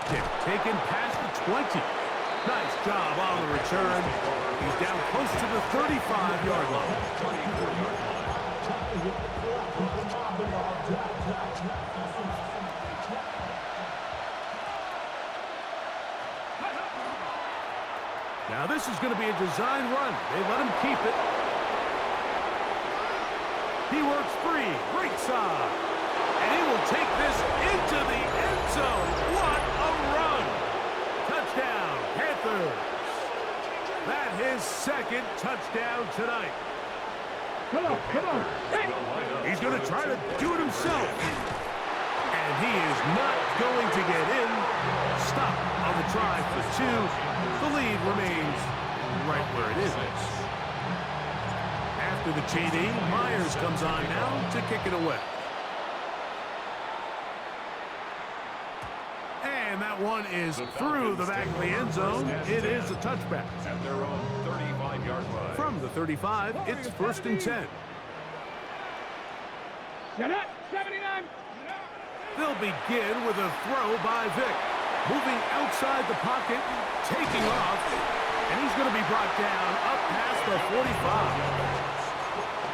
kick taken past the 20. Nice job on the return. He's down close to the 35-yard line. Now this is going to be a design run. They let him keep it. He works free, right side. And he will take this into the end zone. What a run! Touchdown, Panthers. That his second touchdown tonight. Come on. Hey. He's going to try to do it himself. And he is not going to get in. Stop on the try for 2. The lead remains right where it is. After the TD, Myers comes on now to kick it away. And that one is through the back of the end zone. It is a touchback. At their own 35-yard line. From the 35, it's 1st and 10. Set up, 79. They'll begin with a throw by Vick. Moving outside the pocket, taking off, and he's going to be brought down up past the 45.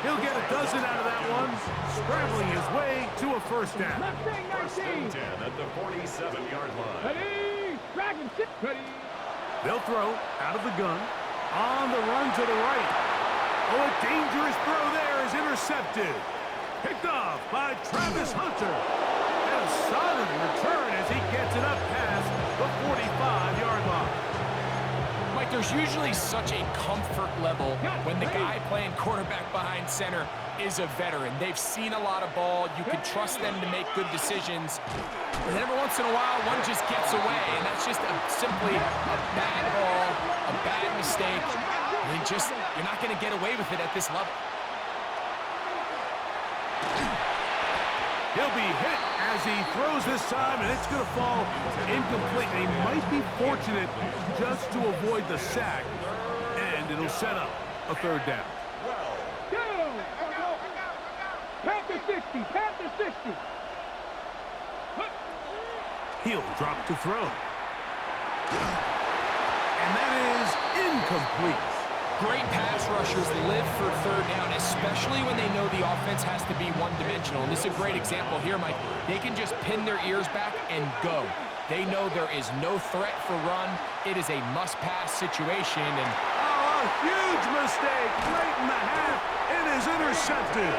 He'll get a dozen out of that one, scrambling his way to a first down. First and 10 at the 47-yard line. Ready, Dragon, sit ready. They'll throw out of the gun, on the run to the right. Oh, a dangerous throw there is intercepted. Picked off by Travis Hunter. And a solid return as he gets it up past the 45-yard line. Mike, there's usually such a comfort level when the guy playing quarterback behind center is a veteran. They've seen a lot of ball. You can trust them to make good decisions. And every once in a while, one just gets away, and that's just simply a bad ball, a bad mistake. And you're not going to get away with it at this level. He'll be hit as he throws this time, and it's going to fall incomplete. They might be fortunate just to avoid the sack, and it'll set up a third down. Go! Panther 60, Panther 60. He'll drop to throw. And that is incomplete. Great pass rushers live for third down, especially when they know the offense has to be one-dimensional. And this is a great example here, Mike. They can just pin their ears back and go. They know there is no threat for run. It is a must-pass situation. And oh, a huge mistake late in the half. It is intercepted.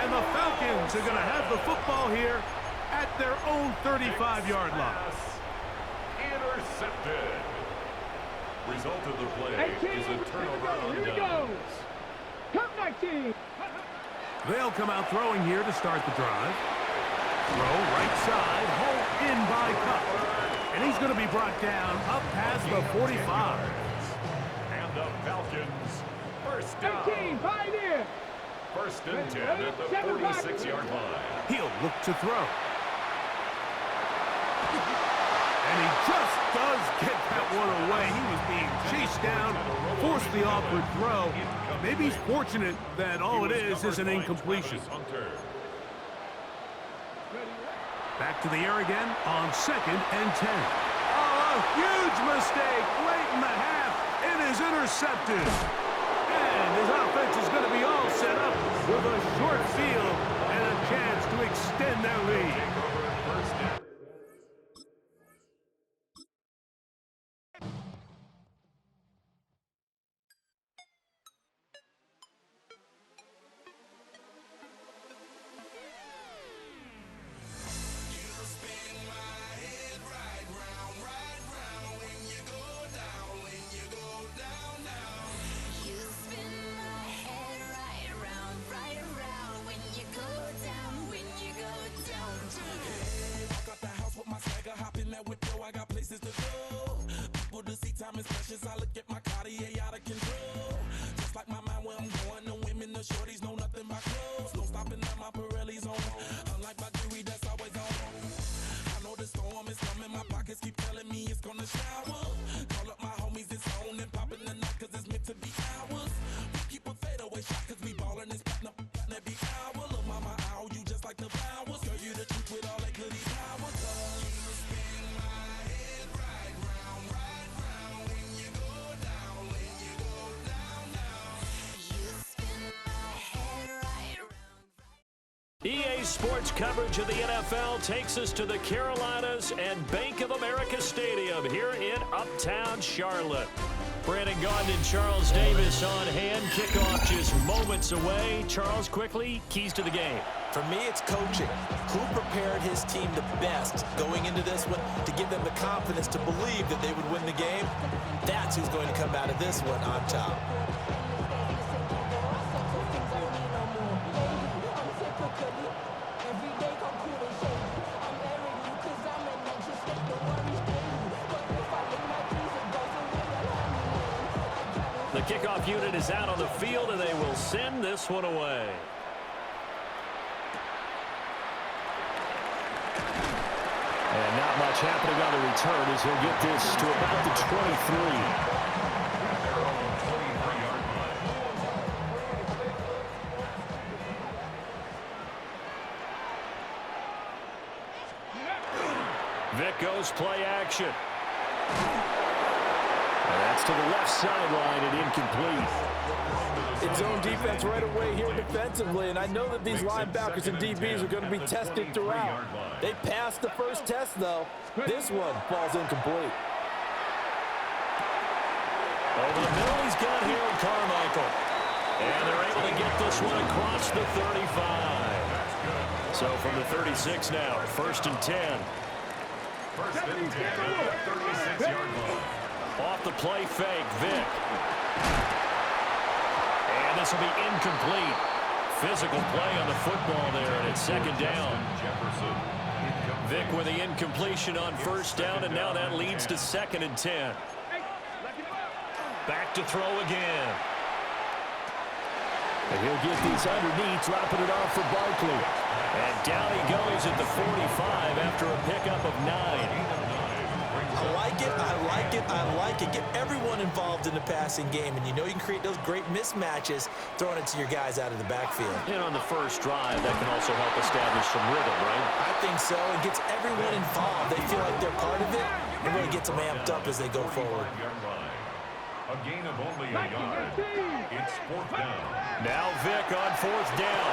And the Falcons are going to have the football here at their own 35-yard line. Intercepted. Result of the play 18, is a turnover on here we go. downs. Come 19. They'll come out throwing here to start the drive. Throw right side, hole in by Cup. And he's going to be brought down up past the 45. And the Falcons, first down. 18, pioneer. First and 10 at the 46-yard line. He'll look to throw. And he just does get that one away. He was being chased down, forced the awkward throw. Maybe he's fortunate that all it is an incompletion. Back to the air again on 2nd and 10. Oh, a huge mistake late in the half. It is intercepted. And his offense is going to be all set up with a short field and a chance to extend their lead. EA Sports coverage of the NFL takes us to the Carolinas and Bank of America Stadium here in Uptown Charlotte. Brandon Gaudin and Charles Davis on hand. Kickoff just moments away. Charles, quickly, keys to the game. For me, it's coaching. Who prepared his team the best going into this one to give them the confidence to believe that they would win the game? That's who's going to come out of this one on top. The kickoff unit is out on the field, and they will send this one away. And not much happening on the return as he'll get this to about the 23. Vic goes play action. And that's to the left sideline and incomplete. It's zone defense right away here defensively, and I know that these linebackers and DBs are going to be tested throughout. They passed the first test, though. This one falls incomplete. Over the middle, he's got Harold Carmichael. And they're able to get this one across the 35. So from the 36 now, 1st and 10. 1st and 10 at the 36-yard line. Off the play fake, Vic. And this will be incomplete. Physical play on the football there, and it's 2nd down. Vic with the incompletion on 1st down, and now that leads to 2nd and 10. Back to throw again. And he'll get these underneath, dropping it off for Barkley. And down he goes at the 45 after a pickup of 9. I like it, I like it, I like it. Get everyone involved in the passing game, and you know you can create those great mismatches throwing it to your guys out of the backfield. And on the first drive, that can also help establish some rhythm, right? I think so. It gets everyone involved. They feel like they're part of it, and really gets them amped up as they go forward. A gain of only a yard. It's 4th down. Now Vic on 4th down.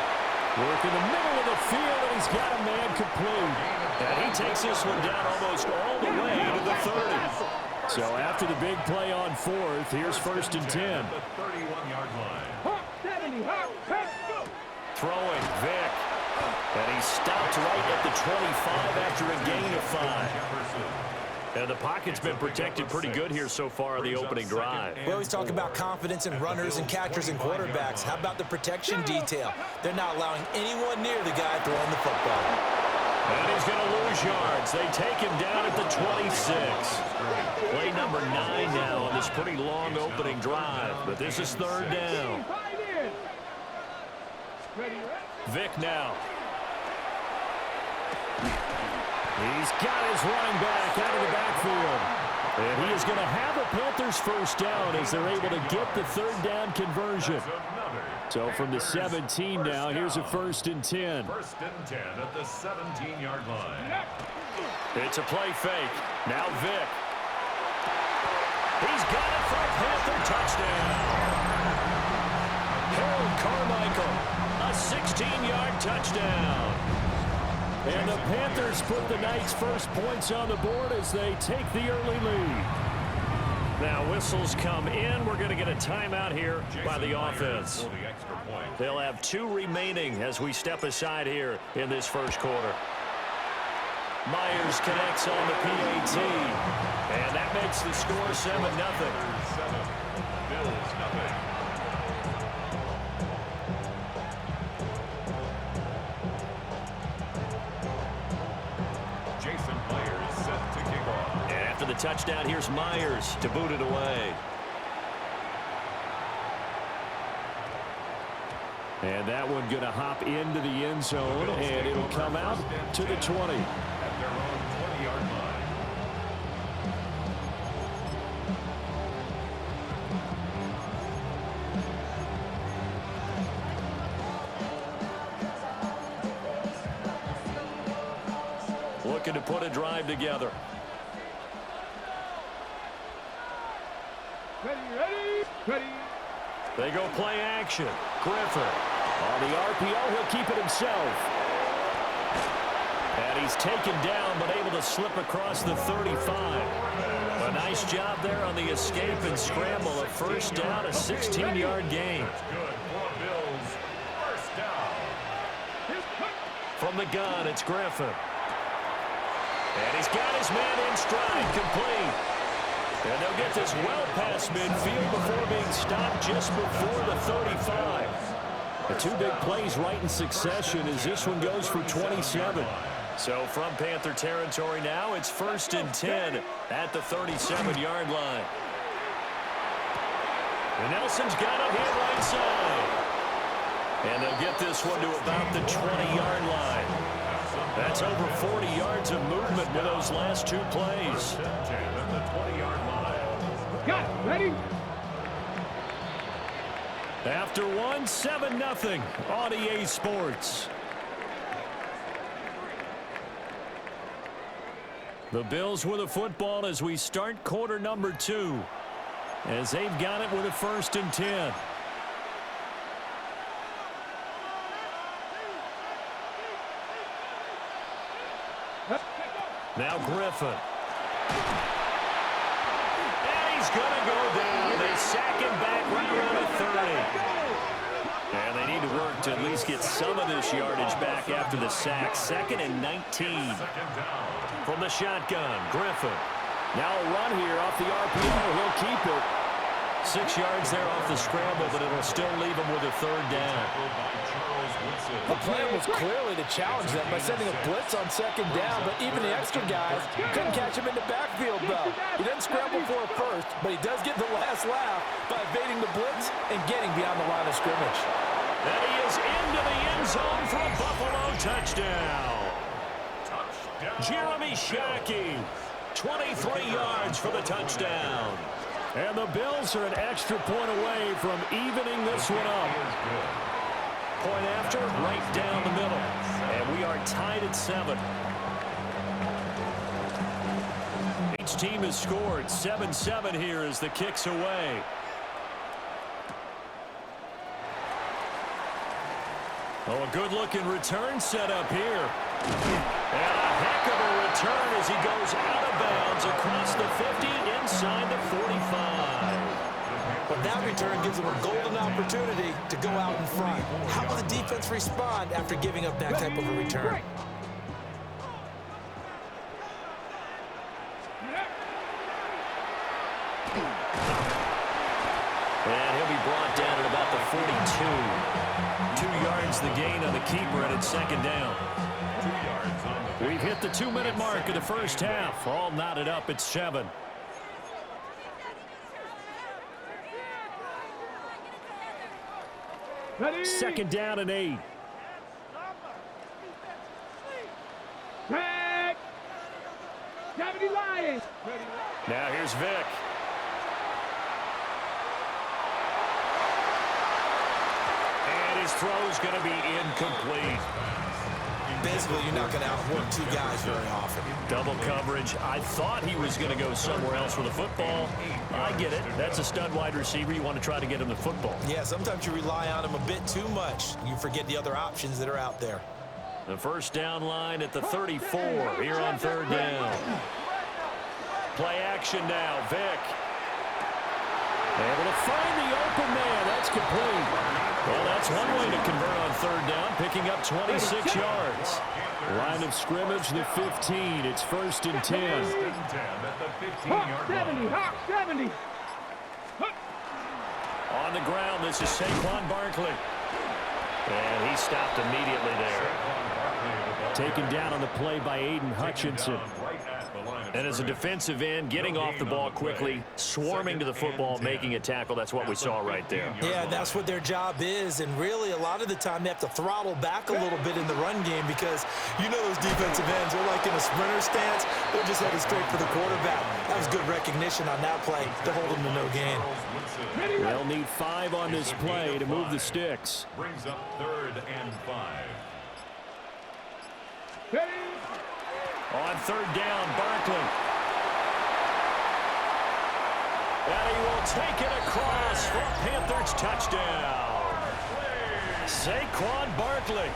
Work in the middle of the field, and he's got a man complete. And he takes this one down almost all the way to the 30. So after the big play on 4th, here's 1st and 10. The 31-yard line. 70, go. Throwing Vic. And he stopped right at the 25 after a gain of 5. And the pocket's been protected pretty good here so far on the opening drive. We always talk about confidence in runners and catchers and quarterbacks. How about the protection detail? They're not allowing anyone near the guy throwing the football. And he's going to lose yards. They take him down at the 26. Play number 9 now on this pretty long opening drive. But this is 3rd down. Vic now. He's got his running back out of the backfield. And he is going to have a Panthers 1st down as they're able to get the 3rd down conversion. So from the 17 now, here's a 1st and 10. 1st and 10 at the 17-yard line. It's a play fake. Now Vic. He's got it for a Panther touchdown. Harold Carmichael, a 16-yard touchdown. And the Panthers put the Knights' first points on the board as they take the early lead. Now whistles come in. We're going to get a timeout here by the offense. They'll have 2 remaining as we step aside here in this 1st quarter. Myers connects on the PAT. And that makes the score 7-0. Bills nothing. Jason Myers set to kick off. And after the touchdown, here's Myers to boot it away. And that one going to hop into the end zone, and it'll come out to the 20. At their own 20-yard line. Looking to put a drive together. Ready. They go play action. Griffin. On the RPO, he'll keep it himself. And he's taken down, but able to slip across the 35. A nice job there on the escape and scramble. A first down, a 16-yard gain. From the gun, it's Griffin. And he's got his man in stride, complete. And they'll get this well past midfield before being stopped just before the 35. The two big plays right in succession as this one goes for 27. So from Panther territory now, it's 1st and 10 at the 37-yard line. And Nelson's got it here right side. And they'll get this one to about the 20-yard line. That's over 40 yards of movement with those last two plays. Got it. Ready? After one, 7-0 on EA Sports. The Bills with a football as we start quarter number 2. As they've got it with a 1st and 10. Now Griffin. And he's going to go down. They sack him back right around the 30. And they need to work to at least get some of this yardage back after the sack. 2nd and 19. From the shotgun, Griffin. Now a run here off the RPO. He'll keep it. 6 yards there off the scramble, but it'll still leave him with a 3rd down. The plan was clearly to challenge them by sending a blitz on 2nd down, but even the extra guys couldn't catch him in the backfield, though. He didn't scramble for a first, but he does get the last laugh by evading the blitz and getting beyond the line of scrimmage. And he is into the end zone for a Buffalo touchdown. Jeremy Shockey, 23 yards for the touchdown. And the Bills are an extra point away from evening this one up. Point after, right down the middle. And we are tied at 7. Each team has scored 7-7 here as the kick's away. Oh, a good-looking return set up here. And a heck of a return as he goes out of bounds across the 50 inside the 45. But that return gives them a golden opportunity to go out in front. How will the defense respond after giving up that type of a return? And he'll be brought down at about the 42. 2 yards the gain on the keeper, and it's 2nd down. We've hit the 2-minute mark of the first half. All knotted up at 7. Ready? 2nd down and 8. Tag. Deputy Lions. Now here's Vick. And his throw's going to be incomplete. Basically, you're not going to outwork two guys very often. Double coverage. I thought he was going to go somewhere else with the football. I get it. That's a stud wide receiver. You want to try to get him the football. Yeah, sometimes you rely on him a bit too much. You forget the other options that are out there. The first down line at the 34 here on 3rd down. Play action now. Vick. Able to find the open man. That's complete. Well, that's one way to convert on 3rd down, picking up 26 yards. Line of scrimmage, the 15. It's 1st and 10. Hawk 70, Hawk 70. On the ground, this is Saquon Barkley. And he stopped immediately there. Taken down on the play by Aiden Hutchinson. And as a defensive end, getting off the ball quickly, swarming to the football, making a tackle, that's what we saw right there. Yeah, that's what their job is, and really a lot of the time they have to throttle back a little bit in the run game because you know those defensive ends, they're like in a sprinter stance, they're just headed straight for the quarterback. That was good recognition on that play to hold them to no gain. They'll need 5 on this play to move the sticks. Brings up 3rd and 5. On 3rd down, Barkley. And he will take it across for a Panthers touchdown. Saquon Barkley.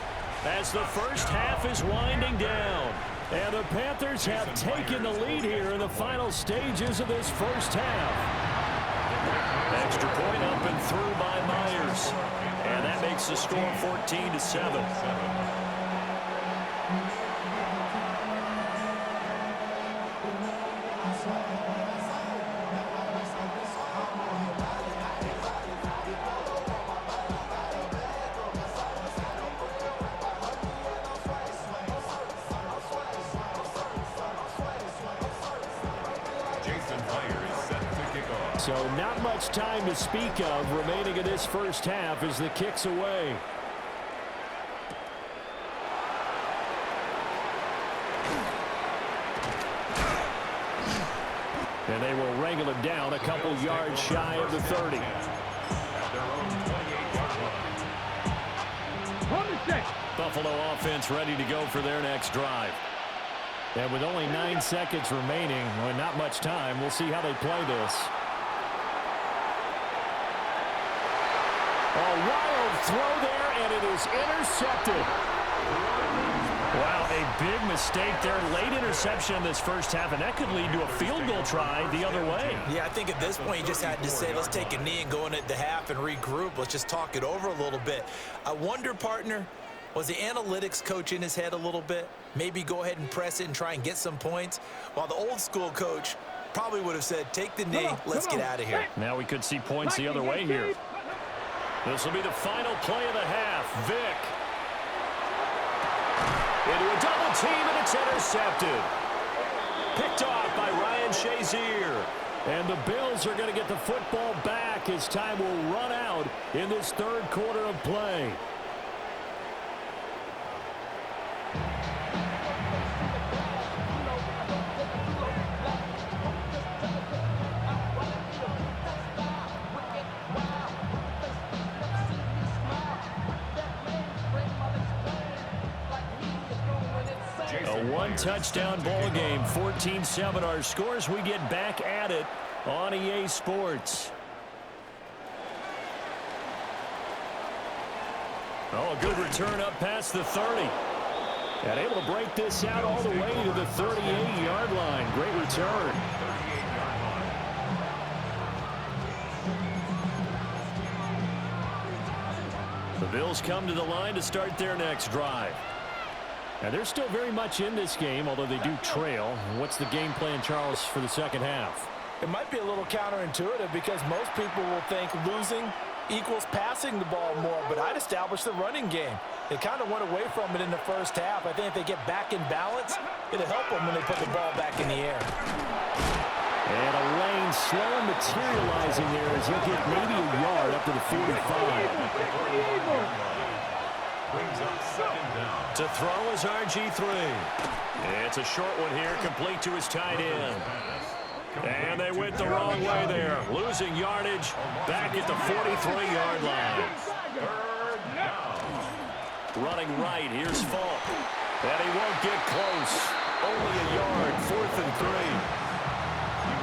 as the first half is winding down. And the Panthers have taken the lead here in the final stages of this first half. Extra point up and through by Myers. And that makes the score 14-7. So not much time to speak of remaining in this first half as the kick's away. And they will wrangle it down a couple yards shy of the 30. Buffalo offense ready to go for their next drive. And with only 9 seconds remaining, well, not much time, we'll see how they play this. A wild throw there, and it is intercepted. Wow, a big mistake there. Late interception in this first half, and that could lead to a field goal try the other way. Yeah, I think at this point you just had to say, let's take a knee and go into the half and regroup. Let's just talk it over a little bit. I wonder, partner, was the analytics coach in his head a little bit? Maybe go ahead and press it and try and get some points, while the old school coach probably would have said, take the knee, let's get out of here. Now we could see points the other way here. This will be the final play of the half. Vick into a double team, and it's intercepted. Picked off by Ryan Shazier. And the Bills are going to get the football back as time will run out in this third quarter of play. One-touchdown ball game, 14-7 our scores. We get back at it on EA Sports. Oh, a good return up past the 30. And able to break this out all the way to the 38-yard line. Great return. The Bills come to the line to start their next drive. And they're still very much in this game, although they do trail. What's the game plan, Charles, for the second half? It might be a little counterintuitive because most people will think losing equals passing the ball more, but I'd establish the running game. They kind of went away from it in the first half. I think if they get back in balance, it'll help them when they put the ball back in the air. And a lane slow materializing there as he'll get maybe a yard up to the 45. Brings up second down. To throw is RG3. It's a short one here, complete to his tight end. And they went the wrong way there. Losing yardage back at the 43-yard line. Running right, here's Falk. And he won't get close. Only a yard, 4th and 3.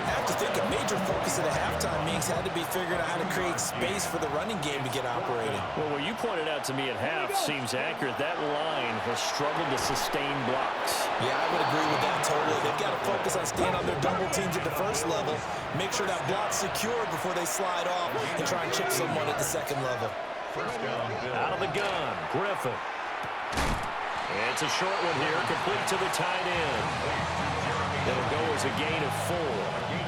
I have to think a major focus at the halftime meetings had to be figuring out how to create space for the running game to get operating. Well, what you pointed out to me at half seems accurate. That line has struggled to sustain blocks. Yeah, I would agree with that totally. They've got to focus on staying on their double teams at the first level, make sure that block's secure before they slide off and try and chip someone at the second level. First down, out of the gun, Griffin. It's a short one here, complete to the tight end. It'll go as a gain of 4.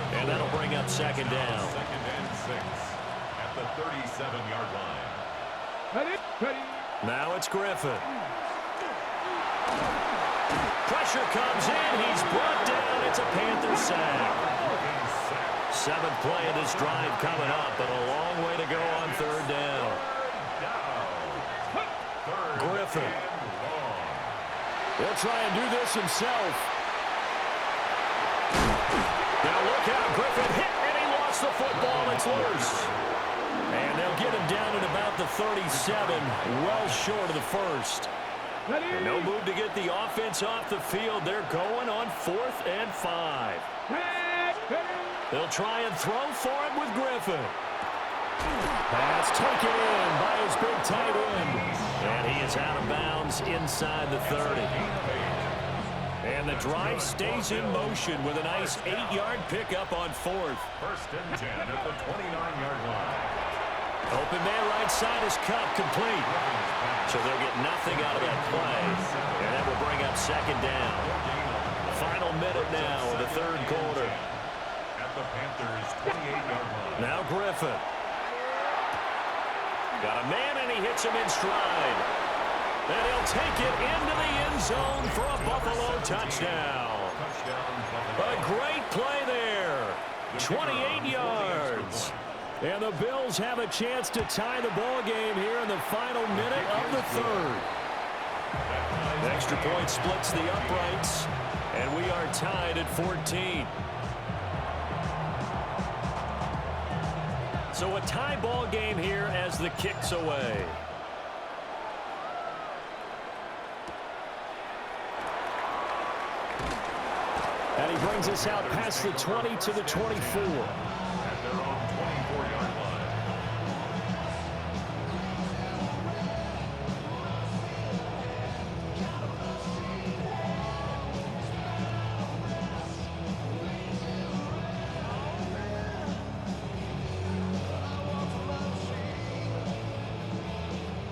And that'll bring up second down. Second and 6 at the 37-yard line. Now it's Griffin. Pressure comes in. He's brought down. It's a Panther sack. 7th play of this drive coming up, but a long way to go on third down. Griffin. He'll try and do this himself. Now look out, Griffin hit, and he lost the football. It's loose. And they'll get him down at about the 37, well short of the first. And no move to get the offense off the field. They're going on 4th and 5. They'll try and throw for him with Griffin. Pass taken in by his big tight end. And he is out of bounds inside the 30. And the drive stays in motion with a nice 8-yard pickup on 4th. First and 10 at the 29-yard line. Open man right side is cut complete. So they'll get nothing out of that play. And that will bring up second down. Final minute now of the third quarter. At the Panthers' 28-yard line. Now Griffin. Got a man and he hits him in stride. And he'll take it into the end zone for a Buffalo touchdown. A great play there. 28 yards. And the Bills have a chance to tie the ball game here in the final minute of the third. The extra point splits the uprights, and we are tied at 14. So a tie ball game here as the kick's away. And he brings us out past the 20 to the 24. At their own 24-yard line.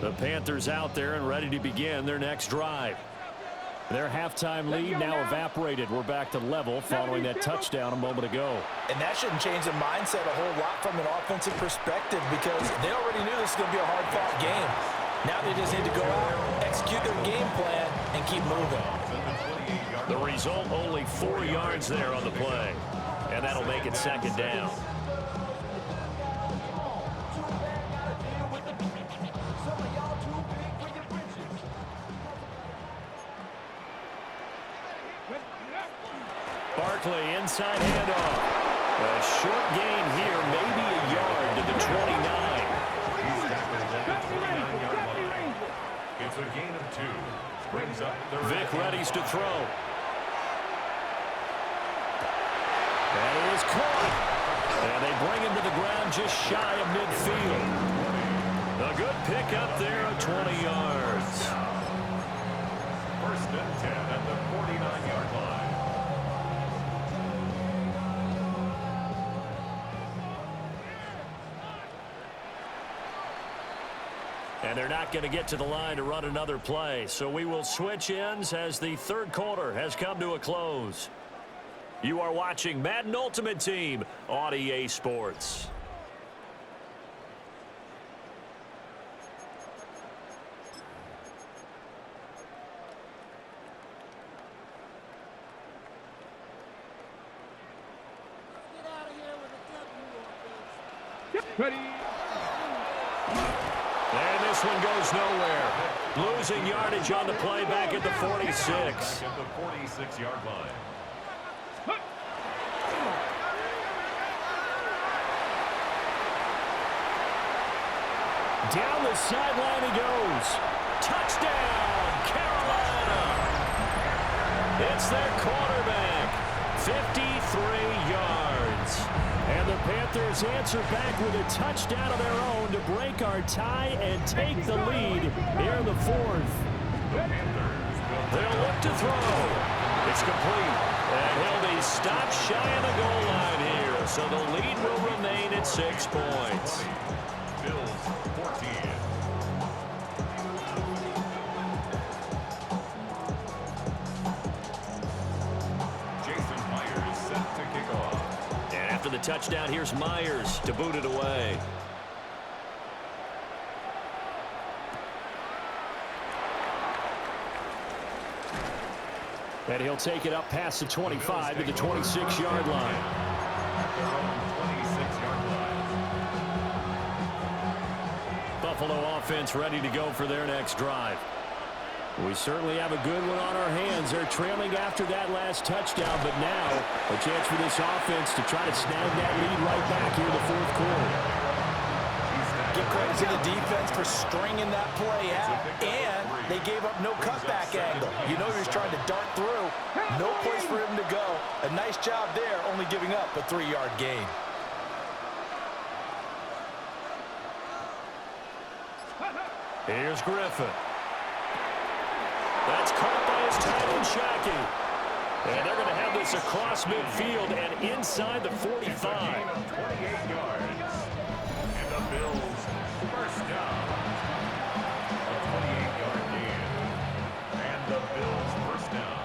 The Panthers out there and ready to begin their next drive. Their halftime lead now evaporated. We're back to level following that touchdown a moment ago. And that shouldn't change the mindset a whole lot from an offensive perspective because they already knew this was going to be a hard-fought game. Now they just need to go out, execute their game plan, and keep moving. The result, only 4 yards there on the play. And that'll make it second down. Barkley inside handoff. A short gain here, maybe a yard to the 29. He's tackled at the 29-yard line. It's a gain of 2. Brings up the Vic readies to throw. That is caught. And they bring him to the ground just shy of midfield. A good pickup there of 20 yards. First and 10 at the 49-yard line. And they're not going to get to the line to run another play. So we will switch ends as the third quarter has come to a close. You are watching Madden Ultimate Team on EA Sports. Ready. And this one goes nowhere. Losing yardage on the play back at the 46. Back at the 46-yard line. Down the sideline he goes. Touchdown, Carolina. It's their quarterback. 53 yards. And the Panthers answer back with a touchdown of their own to break our tie and take the lead here in the fourth. They'll look to throw. It's complete. And he'll be stopped shy of the goal line here. So the lead will remain at 6 points. Bills 14. Jason Myers set to kick off. And after the touchdown, here's Myers to boot it away. And he'll take it up past the 25 to the 26-yard line. At their own 26-yard line. Buffalo offense ready to go for their next drive. We certainly have a good one on our hands. They're trailing after that last touchdown, but now a chance for this offense to try to snag that lead right back here in the fourth quarter. Give credit to the defense for stringing that play out, and they gave up no cutback angle. You know he was trying to dart through. No place for him to go. A nice job there, only giving up a 3-yard gain. Here's Griffin. That's caught by his tight end, Shockey. And they're going to have this across midfield and inside the 45. 28 yards. And the Bills first down. A 28-yard gain. And the Bills first down.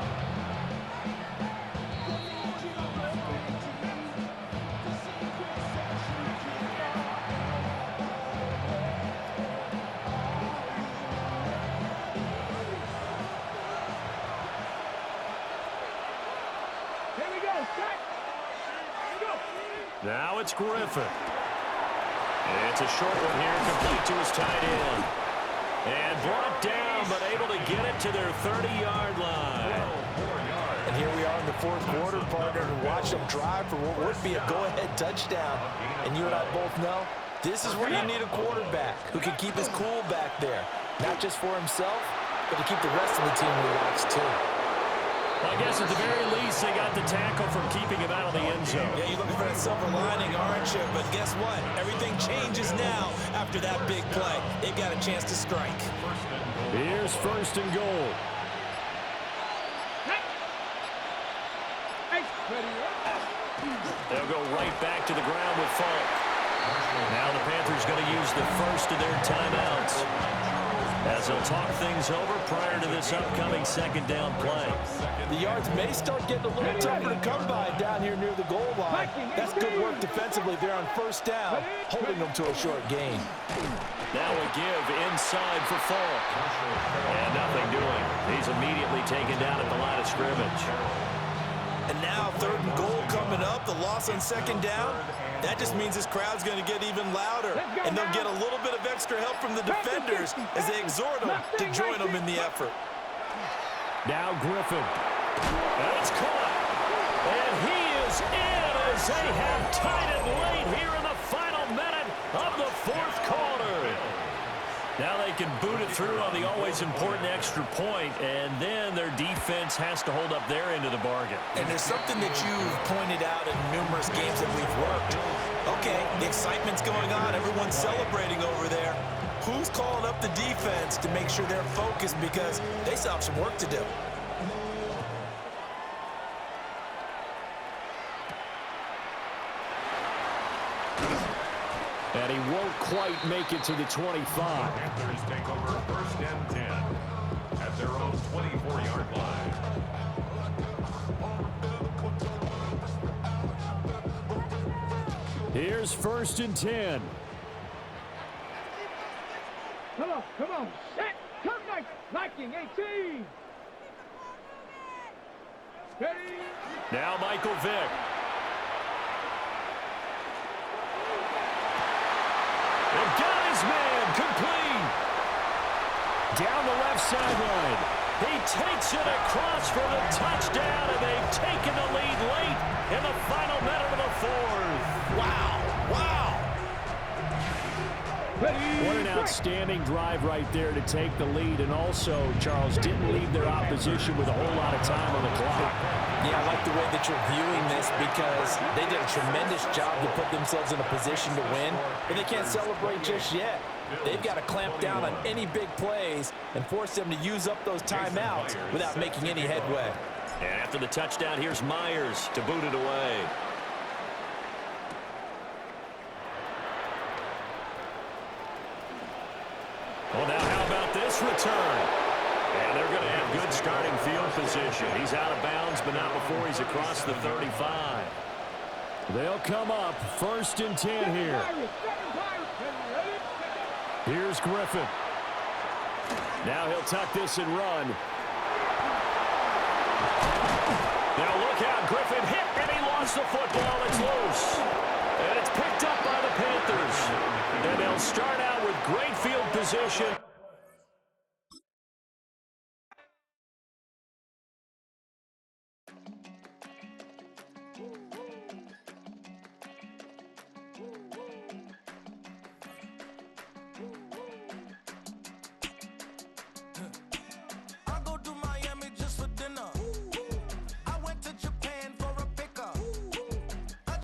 Now it's Griffin. It's a short one here, complete to his tight end. And brought down, but able to get it to their 30-yard line. And here we are in the fourth quarter, partner, and watch them drive for what would be a go-ahead touchdown. And you and I both know this is where you need a quarterback who can keep his cool back there. Not just for himself, but to keep the rest of the team relaxed, too. I guess at the very least, they got the tackle from keeping him out of the end zone. Yeah, you're looking for that silver lining, aren't you? But guess what? Everything changes now after that big play. They got a chance to strike. Here's first and goal. They'll go right back to the ground with Falk. Now the Panthers going to use the first of their timeouts as they'll talk things over prior to this upcoming second down play. The yards may start getting a little tougher to come by down here near the goal line. That's good work defensively there on first down, holding them to a short gain. Now a give inside for Falk. And nothing doing. He's immediately taken down at the line of scrimmage. And now third and goal coming up, the loss on second down. That just means this crowd's going to get even louder. And they'll get a little bit of extra help from the defenders as they exhort them to join them in the effort. Now Griffin. And it's caught. And he is in as they have tied it late here in the final minute of the fourth quarter. Now they can boot it through on the always important extra point, and then their defense has to hold up their end of the bargain. And there's something that you've pointed out in numerous games that we've worked. Okay, the excitement's going on. Everyone's celebrating over there. Who's calling up the defense to make sure they're focused because they still have some work to do? And he won't quite make it to the 25. Panthers take over first and 10 at their own 24-yard line. Here's first and 10. Come on. Set. Come back. Liking 18. Ready. Now Michael Vick. And got his man complete. Down the left sideline. He takes it across for the touchdown, and they've taken the lead late in the final minute of the fourth. Wow. What an outstanding drive right there to take the lead, and also, Charles, didn't leave their opposition with a whole lot of time on the clock. Yeah, I like the way that you're viewing this because they did a tremendous job to put themselves in a position to win, but they can't celebrate just yet. They've got to clamp down on any big plays and force them to use up those timeouts without making any headway. And after the touchdown, here's Myers to boot it away. Well, now how about this return? And they're going to have good starting field position. He's out of bounds, but not before he's across the 35. They'll come up first and 10 here. Here's Griffin. Now he'll tuck this and run. Now look out, Griffin hit, and he lost the football. It's loose. And it's picked up by the Panthers. And they'll start out with great field position.